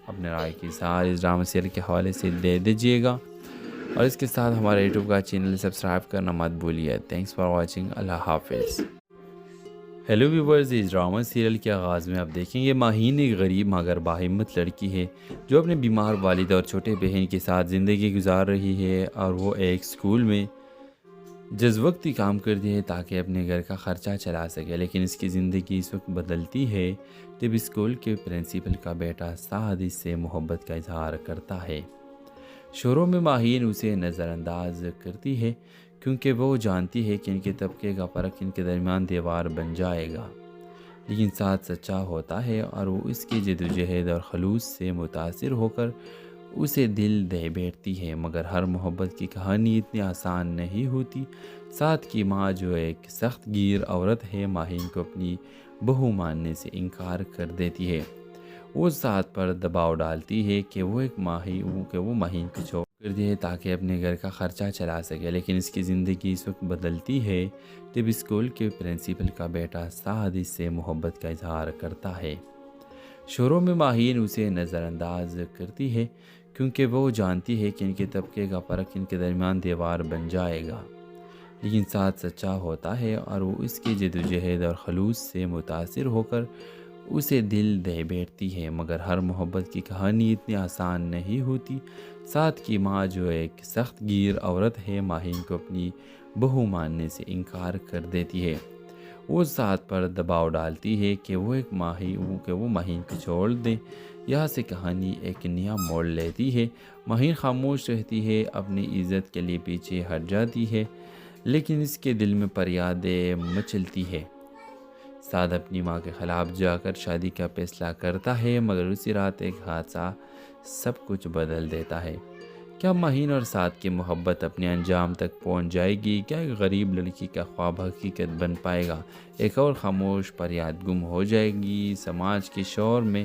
اپنے رائے کی اظہار اس ڈرامہ سیریل کے حوالے سے دے دیجیے گا، اور اس کے ساتھ ہمارے یوٹیوب کا چینل سبسکرائب کرنا مت بھولیے۔ Thanks for watching. اللہ حافظ۔ ہیلو ویورز، اس ڈرامہ سیریل کے آغاز میں آپ دیکھیں گے ماہین ایک غریب مگر باہمت لڑکی ہے جو اپنے بیمار والد اور چھوٹے بہن کے ساتھ زندگی گزار رہی ہے، اور وہ ایک سکول میں جز وقتی کام کرتی ہے تاکہ اپنے گھر کا خرچہ چلا سکے، لیکن اس کی زندگی اس وقت بدلتی ہے جب اسکول کے پرنسپل کا بیٹا سعد اس سے محبت کا اظہار کرتا ہے۔ شروع میں ماہین اسے نظر انداز کرتی ہے کیونکہ وہ جانتی ہے کہ ان کے طبقے کا فرق ان کے درمیان دیوار بن جائے گا، لیکن ساتھ سچا ہوتا ہے اور وہ اس کی جدوجہد اور خلوص سے متاثر ہو کر اسے دل دے بیٹھتی ہے، مگر ہر محبت کی کہانی اتنی آسان نہیں ہوتی۔ سعد کی ماں جو ایک سخت گیر عورت ہے ماہین کو اپنی بہو ماننے سے انکار کر دیتی ہے۔ وہ سعد پر دباؤ ڈالتی ہے کہ وہ ماہین کو چھوڑ کر دے تاکہ اپنے گھر کا خرچہ چلا سکے، لیکن اس کی زندگی اس وقت بدلتی ہے جب اسکول کے پرنسپل کا بیٹا سعد اس سے محبت کا اظہار کرتا ہے۔ شروع میں ماہین اسے نظر انداز کرتی ہے کیونکہ وہ جانتی ہے کہ ان کے طبقے کا فرق ان کے درمیان دیوار بن جائے گا، لیکن ساتھ سچا ہوتا ہے اور وہ اس کی جدوجہد اور خلوص سے متاثر ہو کر اسے دل دے بیٹھتی ہے، مگر ہر محبت کی کہانی اتنی آسان نہیں ہوتی۔ سعد کی ماں جو ایک سخت گیر عورت ہے ماہین کو اپنی بہو ماننے سے انکار کر دیتی ہے۔ وہ سعد پر دباؤ ڈالتی ہے کہ وہ ماہین کو چھوڑ دیں۔ یہاں سے کہانی ایک نیا موڑ لیتی ہے۔ ماہین خاموش رہتی ہے، اپنی عزت کے لیے پیچھے ہٹ جاتی ہے، لیکن اس کے دل میں فریادیں مچلتی ہے۔ سعد اپنی ماں کے خلاف جا کر شادی کا فیصلہ کرتا ہے، مگر اسی رات ایک حادثہ سب کچھ بدل دیتا ہے۔ کیا ماہین اور سعد کی محبت اپنے انجام تک پہنچ جائے گی؟ کیا ایک غریب لڑکی کا خواب حقیقت بن پائے گا؟ ایک اور خاموش فریاد گم ہو جائے گی سماج کے شور میں۔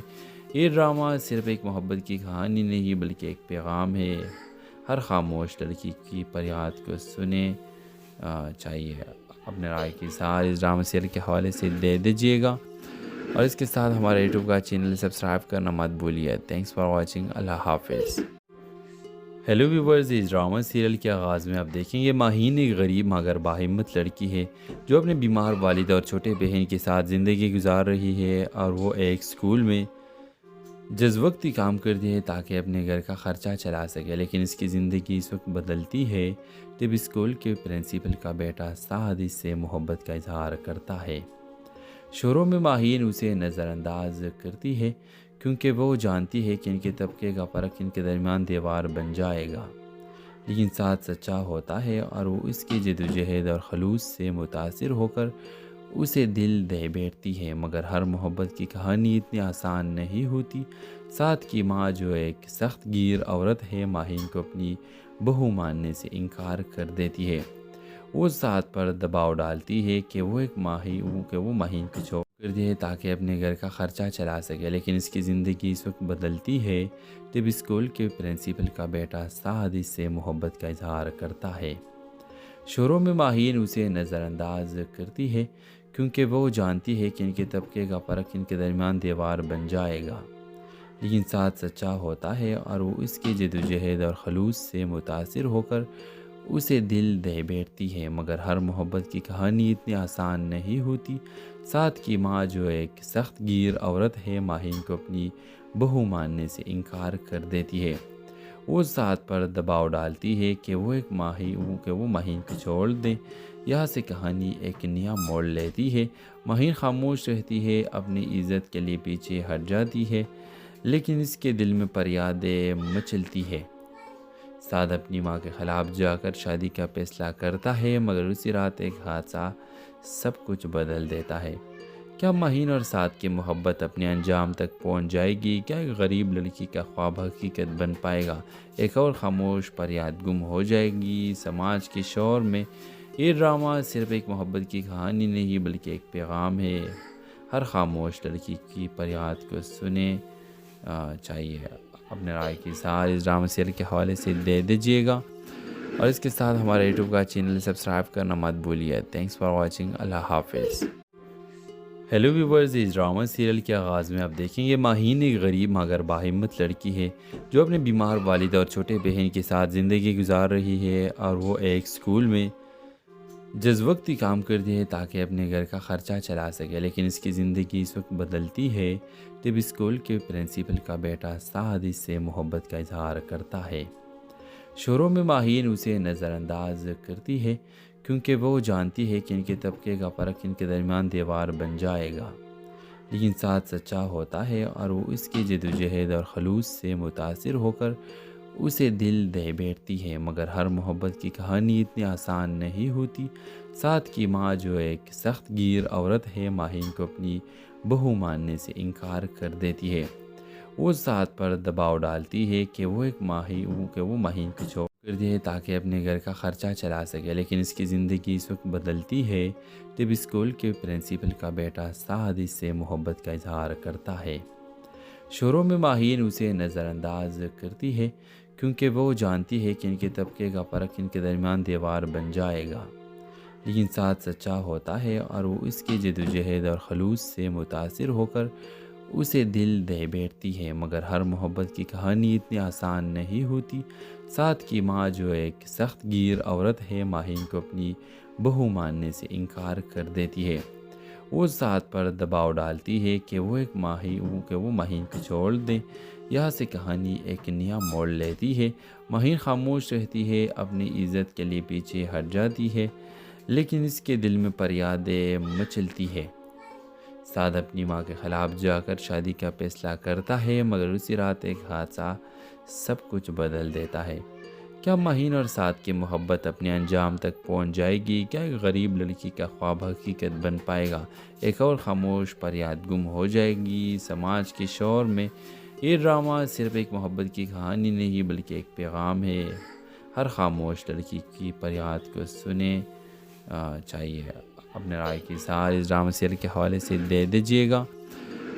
یہ ڈرامہ صرف ایک محبت کی کہانی نہیں بلکہ ایک پیغام ہے۔ ہر خاموش لڑکی کی فریاد کو سنیں چاہیے۔ اپنے رائے کی اظہار اس ڈرامہ سیریل کے حوالے سے دے دیجیے گا، اور اس کے ساتھ ہمارے یوٹیوب کا چینل سبسکرائب کرنا مت بھولیے۔ Thanks for watching. اللہ حافظ۔ ہیلو ویورز، اس ڈرامہ سیریل کے آغاز میں آپ دیکھیں گے ماہین ایک غریب مگر باہمت لڑکی ہے جو اپنے بیمار والد اور چھوٹے بہن کے ساتھ زندگی گزار رہی ہے، اور وہ ایک سکول میں جز وقتی کام کرتی ہے تاکہ اپنے گھر کا خرچہ چلا سکے، لیکن اس کی زندگی اس وقت بدلتی ہے جب اسکول کے پرنسپل کا بیٹا سعد اس سے محبت کا اظہار کرتا ہے۔ شروع میں ماہین اسے نظر انداز کرتی ہے کیونکہ وہ جانتی ہے کہ ان کے طبقے کا فرق ان کے درمیان دیوار بن جائے گا، لیکن سعد سچا ہوتا ہے اور وہ اس کی جدوجہد اور خلوص سے متاثر ہو کر اسے دل دے بیٹھتی ہے، مگر ہر محبت کی کہانی اتنی آسان نہیں ہوتی۔ سعد کی ماں جو ایک سخت گیر عورت ہے، ماہین کو اپنی بہو ماننے سے انکار کر دیتی ہے۔ وہ سعد پر دباؤ ڈالتی ہے کہ وہ ماہین کو چھوڑ کر دے تاکہ اپنے گھر کا خرچہ چلا سکے، لیکن اس کی زندگی اس وقت بدلتی ہے جب اسکول کے پرنسپل کا بیٹا سعد اس سے محبت کا اظہار کرتا ہے۔ شروع میں ماہین اسے نظر انداز کرتی ہے کیونکہ وہ جانتی ہے کہ ان کے طبقے کا فرق ان کے درمیان دیوار بن جائے گا، لیکن سعد سچا ہوتا ہے اور وہ اس کی جدوجہد اور خلوص سے متاثر ہو کر اسے دل دے بیٹھتی ہے، مگر ہر محبت کی کہانی اتنی آسان نہیں ہوتی۔ سعد کی ماں جو ایک سخت گیر عورت ہے، ماہین کو اپنی بہو ماننے سے انکار کر دیتی ہے۔ وہ سعد پر دباؤ ڈالتی ہے کہ وہ ماہین کو چھوڑ دیں۔ یہاں سے کہانی ایک نیا موڑ لیتی ہے۔ ماہین خاموش رہتی ہے، اپنی عزت کے لیے پیچھے ہٹ جاتی ہے، لیکن اس کے دل میں فریادیں مچلتی ہے۔ سعد اپنی ماں کے خلاف جا کر شادی کا فیصلہ کرتا ہے، مگر اسی رات ایک حادثہ سب کچھ بدل دیتا ہے۔ کیا ماہین اور سعد کی محبت اپنے انجام تک پہنچ جائے گی؟ کیا ایک غریب لڑکی کا خواب حقیقت بن پائے گا؟ ایک اور خاموش فریاد گم ہو جائے گی سماج کے شور میں؟ یہ ڈرامہ صرف ایک محبت کی کہانی نہیں بلکہ ایک پیغام ہے۔ ہر خاموش لڑکی کی فریاد کو سنیں چاہیے۔ اپنے رائے کی اظہار اس ڈرامہ سیریل کے حوالے سے دے دیجیے گا، اور اس کے ساتھ ہمارے یوٹیوب کا چینل سبسکرائب کرنا مت بھولیے۔ Thanks for watching. اللہ حافظ۔ ہیلو ویورز، اس ڈرامہ سیریل کے آغاز میں آپ دیکھیں گے ماہین ایک غریب مگر باہمت لڑکی ہے جو اپنے بیمار والد اور چھوٹے بہن کے ساتھ زندگی گزار رہی ہے، اور وہ ایک اسکول میں جز وقتی کام کرتی ہے تاکہ اپنے گھر کا خرچہ چلا سکے، لیکن اس کی زندگی اس وقت بدلتی ہے جب اسکول کے پرنسپل کا بیٹا سعد اس سے محبت کا اظہار کرتا ہے۔ شروع میں ماہین اسے نظر انداز کرتی ہے کیونکہ وہ جانتی ہے کہ ان کے طبقے کا فرق ان کے درمیان دیوار بن جائے گا، لیکن سعد سچا ہوتا ہے اور وہ اس کی جدوجہد اور خلوص سے متاثر ہو کر اسے دل دے بیٹھتی ہے، مگر ہر محبت کی کہانی اتنی آسان نہیں ہوتی۔ سعد کی ماں جو ایک سخت گیر عورت ہے، ماہین کو اپنی بہو ماننے سے انکار کر دیتی ہے۔ وہ سعد پر دباؤ ڈالتی ہے کہ وہ ماہین کو چھوڑ کر دے تاکہ اپنے گھر کا خرچہ چلا سکے، لیکن اس کی زندگی اس وقت بدلتی ہے جب اسکول کے پرنسپل کا بیٹا سعد اس سے محبت کا اظہار کرتا ہے۔ شروع میں ماہین اسے نظر انداز کرتی ہے کیونکہ وہ جانتی ہے کہ ان کے طبقے کا فرق ان کے درمیان دیوار بن جائے گا، لیکن سعد سچا ہوتا ہے اور وہ اس کی جدوجہد اور خلوص سے متاثر ہو کر اسے دل دے بیٹھتی ہے، مگر ہر محبت کی کہانی اتنی آسان نہیں ہوتی۔ سعد کی ماں جو ایک سخت گیر عورت ہے، ماہین کو اپنی بہو ماننے سے انکار کر دیتی ہے۔ وہ سعد پر دباؤ ڈالتی ہے کہ وہ ماہین کو چھوڑ دیں۔ یہاں سے کہانی ایک نیا موڑ لیتی ہے۔ ماہین خاموش رہتی ہے، اپنی عزت کے لیے پیچھے ہٹ جاتی ہے، لیکن اس کے دل میں فریادیں مچلتی ہے۔ سعد اپنی ماں کے خلاف جا کر شادی کا فیصلہ کرتا ہے، مگر اسی رات ایک حادثہ سب کچھ بدل دیتا ہے۔ کیا ماہین اور سعد کی محبت اپنے انجام تک پہنچ جائے گی؟ کیا ایک غریب لڑکی کا خواب حقیقت بن پائے گا؟ ایک اور خاموش فریاد گم ہو جائے گی سماج کے شور میں۔ یہ ڈرامہ صرف ایک محبت کی کہانی نہیں بلکہ ایک پیغام ہے۔ ہر خاموش لڑکی کی فریاد کو سنیں چاہیے۔ اپنے رائے کی اظہار اس ڈرامہ سیریل کے حوالے سے دے دیجیے گا،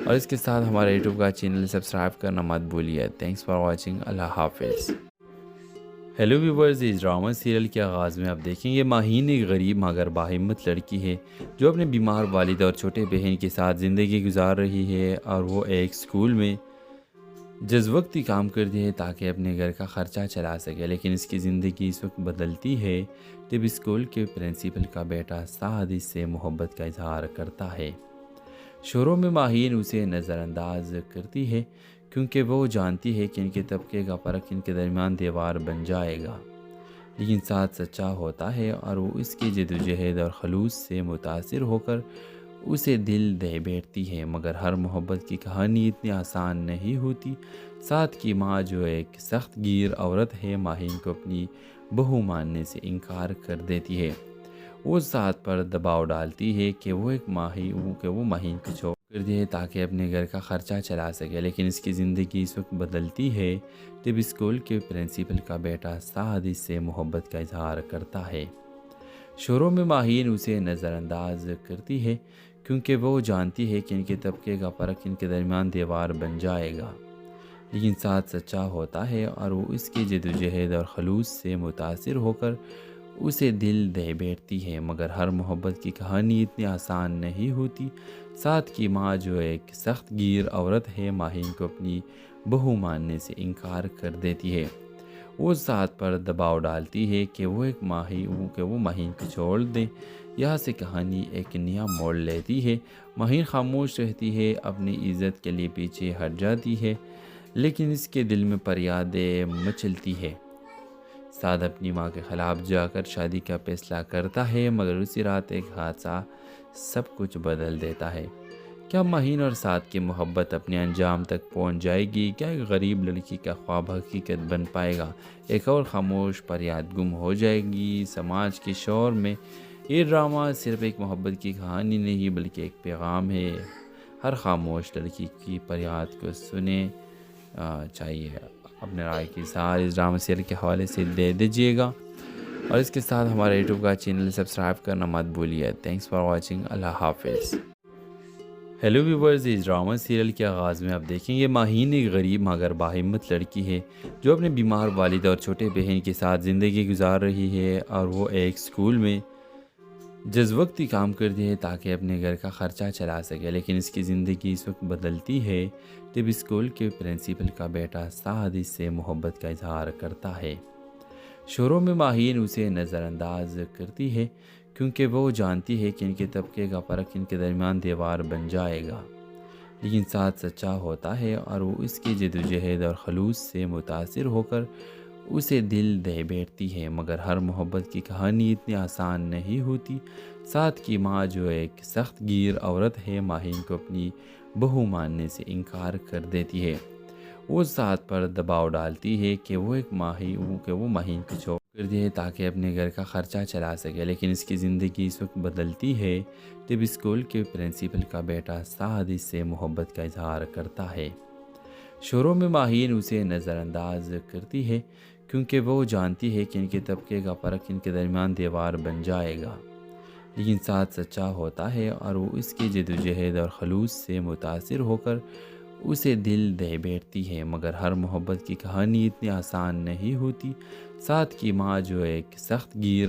اور اس کے ساتھ ہمارے یوٹیوب کا چینل سبسکرائب کرنا مت بھولیے۔ Thanks for watching. اللہ حافظ۔ ہیلو ویورز، اس ڈرامہ سیریل کے آغاز میں آپ دیکھیں گے ماہین ایک غریب مگر باہمت لڑکی ہے جو اپنے بیمار والد اور چھوٹے بہن کے ساتھ زندگی گزار رہی ہے، اور وہ ایک اسکول میں جز وقتی کام کرتی ہے تاکہ اپنے گھر کا خرچہ چلا سکے، لیکن اس کی زندگی اس وقت بدلتی ہے جب اسکول کے پرنسپل کا بیٹا سعد اس سے محبت کا اظہار کرتا ہے۔ شروع میں ماہین اسے نظر انداز کرتی ہے کیونکہ وہ جانتی ہے کہ ان کے طبقے کا فرق ان کے درمیان دیوار بن جائے گا، لیکن ساتھ سچا ہوتا ہے اور وہ اس کی جدوجہد اور خلوص سے متاثر ہو کر اسے دل دے بیٹھتی ہے۔ مگر ہر محبت کی کہانی اتنی آسان نہیں ہوتی۔ سعد کی ماں جو ایک سخت گیر عورت ہے، ماہین کو اپنی بہو ماننے سے انکار کر دیتی ہے۔ وہ سعد پر دباؤ ڈالتی ہے کہ وہ ماہین کو چھوڑ کر دے تاکہ اپنے گھر کا خرچہ چلا سکے، لیکن اس کی زندگی اس وقت بدلتی ہے جب اسکول کے پرنسپل کا بیٹا سعد اس سے محبت کا اظہار کرتا ہے۔ شروع میں ماہین اسے نظر انداز کرتی ہے کیونکہ وہ جانتی ہے کہ ان کے طبقے کا فرق ان کے درمیان دیوار بن جائے گا، لیکن ساتھ سچا ہوتا ہے اور وہ اس کی جدوجہد اور خلوص سے متاثر ہو کر اسے دل دے بیٹھتی ہے۔ مگر ہر محبت کی کہانی اتنی آسان نہیں ہوتی۔ سعد کی ماں جو ایک سخت گیر عورت ہے، ماہین کو اپنی بہو ماننے سے انکار کر دیتی ہے۔ وہ سعد پر دباؤ ڈالتی ہے کہ وہ ماہین کو چھوڑ دیں۔ یہاں سے کہانی ایک نیا موڑ لیتی ہے۔ ماہین خاموش رہتی ہے، اپنی عزت کے لیے پیچھے ہٹ جاتی ہے، لیکن اس کے دل میں فریادیں مچلتی ہے۔ سعد اپنی ماں کے خلاف جا کر شادی کا فیصلہ کرتا ہے، مگر اسی رات ایک حادثہ سب کچھ بدل دیتا ہے۔ کیا ماہین اور سعد کی محبت اپنے انجام تک پہنچ جائے گی؟ کیا ایک غریب لڑکی کا خواب حقیقت بن پائے گا؟ ایک اور خاموش فریاد گم ہو جائے گی سماج کے شور میں؟ یہ ڈرامہ صرف ایک محبت کی کہانی نہیں بلکہ ایک پیغام ہے۔ ہر خاموش لڑکی کی فریاد کو سنیں چاہیے۔ اپنے رائے کی اظہار اس ڈرامہ سیریل کے حوالے سے دے دیجیے گا، اور اس کے ساتھ ہمارے یوٹیوب کا چینل سبسکرائب کرنا مت بھولیے۔ Thanks for watching. اللہ حافظ۔ ہیلو ویورز، اس ڈرامہ سیریل کے آغاز میں آپ دیکھیں گے ماہین ایک غریب مگر باہمت لڑکی ہے جو اپنے بیمار والد اور چھوٹے بہن کے ساتھ زندگی گزار رہی ہے، اور وہ ایک سکول میں جز وقتی کام کرتی ہے تاکہ اپنے گھر کا خرچہ چلا سکے، لیکن اس کی زندگی اس وقت بدلتی ہے جب اسکول کے پرنسپل کا بیٹا سعد اس سے محبت کا اظہار کرتا ہے۔ شروع میں ماہین اسے نظر انداز کرتی ہے کیونکہ وہ جانتی ہے کہ ان کے طبقے کا فرق ان کے درمیان دیوار بن جائے گا، لیکن ساتھ سچا ہوتا ہے اور وہ اس کی جدوجہد اور خلوص سے متاثر ہو کر اسے دل دے بیٹھتی ہے۔ مگر ہر محبت کی کہانی اتنی آسان نہیں ہوتی۔ سعد کی ماں جو ایک سخت گیر عورت ہے، ماہین کو اپنی بہو ماننے سے انکار کر دیتی ہے۔ وہ سعد پر دباؤ ڈالتی ہے کہ وہ ماہین کو چھوڑ کر دے تاکہ اپنے گھر کا خرچہ چلا سکے، لیکن اس کی زندگی اس وقت بدلتی ہے جب اسکول کے پرنسپل کا بیٹا سعد اس سے محبت کا اظہار کرتا ہے۔ شروع میں ماہین اسے نظر انداز کرتی ہے کیونکہ وہ جانتی ہے کہ ان کے طبقے کا فرق ان کے درمیان دیوار بن جائے گا، لیکن ساتھ سچا ہوتا ہے اور وہ اس کی جدوجہد اور خلوص سے متاثر ہو کر اسے دل دے بیٹھتی ہے۔ مگر ہر محبت کی کہانی اتنی آسان نہیں ہوتی۔ سعد کی ماں جو ایک سخت گیر